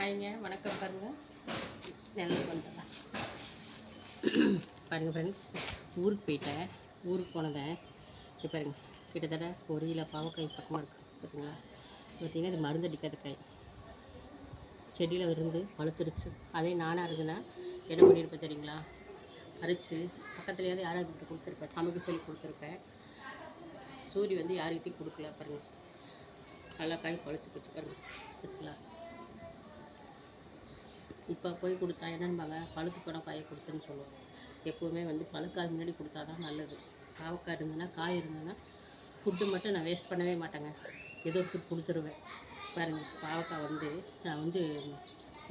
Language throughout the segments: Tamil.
ஹாய்ங்க, வணக்கம். பாருங்கள், நிழலுக்கு வந்துடலாம். பாருங்கள் ஃப்ரெண்ட்ஸ், ஊருக்கு போயிட்டேன். ஊருக்கு போனதேன் இப்போ பாருங்கள், கிட்டத்தட்ட 1 கிலோ பாவக்காய் பக்கமாக இருக்குது. பார்த்தீங்களா? பார்த்தீங்கன்னா இது மருந்தடிக்காத காய். செடியில் இருந்து பழுத்துருச்சு. அதே நானாக இருந்ததுன்னா என்ன பண்ணியிருப்பேன் தெரியுங்களா? அரைச்சி பக்கத்துலேயாவது யாராவது கொடுத்துருப்பேன், சமைக்க சொல்லி கொடுத்துருப்பேன். சூரி வந்து யாருக்கிட்டையும் கொடுக்கல. பாருங்கள், நல்லா காய் பழுத்து போச்சு. பாருங்கள், பார்த்தீங்களா? இப்போ போய் கொடுத்தா என்னன்பாங்க, பழுத்து போன காயை கொடுத்துன்னு சொல்லுவோம். எப்போவுமே வந்து பழுக்காது முன்னாடி கொடுத்தா தான் நல்லது. பாவக்காய் இருந்ததுன்னா, காய் இருந்ததுன்னா, ஃபுட்டு மட்டும் நான் வேஸ்ட் பண்ணவே மாட்டேங்க. ஏதோ கொடுத்துருவேன். பாருங்கள், பாவக்காய் வந்து நான் வந்து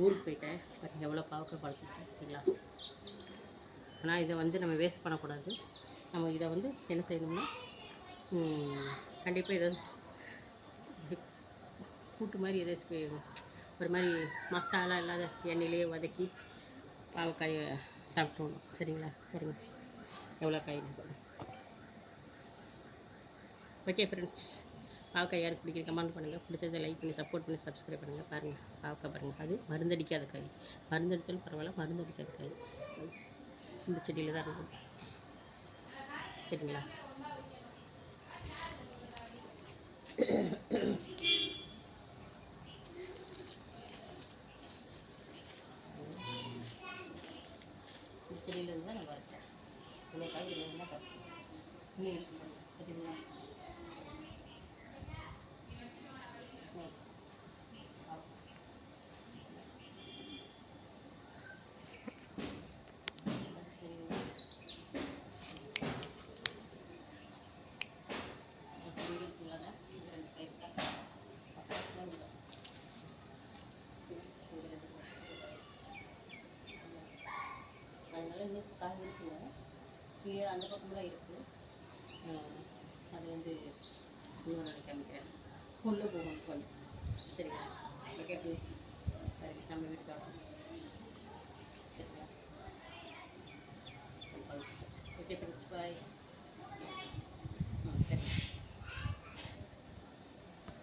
ஊருக்கு போயிட்டேன். பாருங்கள் எவ்வளோ பாவக்காய் பழுத்துச்சு பார்த்தீங்களா? ஆனால் இதை வந்து நம்ம வேஸ்ட் பண்ணக்கூடாது. நம்ம இதை வந்து என்ன செய்யணும்னா, கண்டிப்பாக இதை கூட்டு மாதிரி எதாச்சும் ஒரு மாதிரி மசாலா இல்லாத எண்ணெயிலேயே வதக்கி பாவக்காயை சாப்பிட்றணும். சரிங்களா? பாருங்கள் எவ்வளோ காய் பாருங்கள். ஓகே ஃப்ரெண்ட்ஸ், பாவக்காய் யாருக்கு பிடிக்கிற கமெண்ட் பண்ணுங்கள். பிடிச்சதை லைக் பண்ணி சப்போர்ட் பண்ணி சப்ஸ்கிரைப் பண்ணுங்கள். பாருங்கள் பாவக்காய் பாருங்கள், அது மருந்தடிக்காத காய். மருந்தடித்தாலும் பரவாயில்ல, மருந்தடிக்காத காய். இந்த செடியில் தான் இருக்குது. சரிங்களா? செடியிலேருந்து தான் நான் வரைச்சேன். இவ்வளோ காய் இதில் தான் பறிச்சேன். இன்னும் இருக்கு. சரிங்களா? அதனால் இன்னும் காய் இருக்குங்க. கீழே அந்த பக்கம் தான் இருக்குது. அது வந்து இன்னும் நான் காமிக்கிறேன். கொண்டு போகணும் கொஞ்சம். சரிங்களா? Okay please. சரி, நம்ம வீட்டுக்கு வரோம். சரிங்களா? ஓகே ஃப்ரெண்ட்ஸ், பாய்.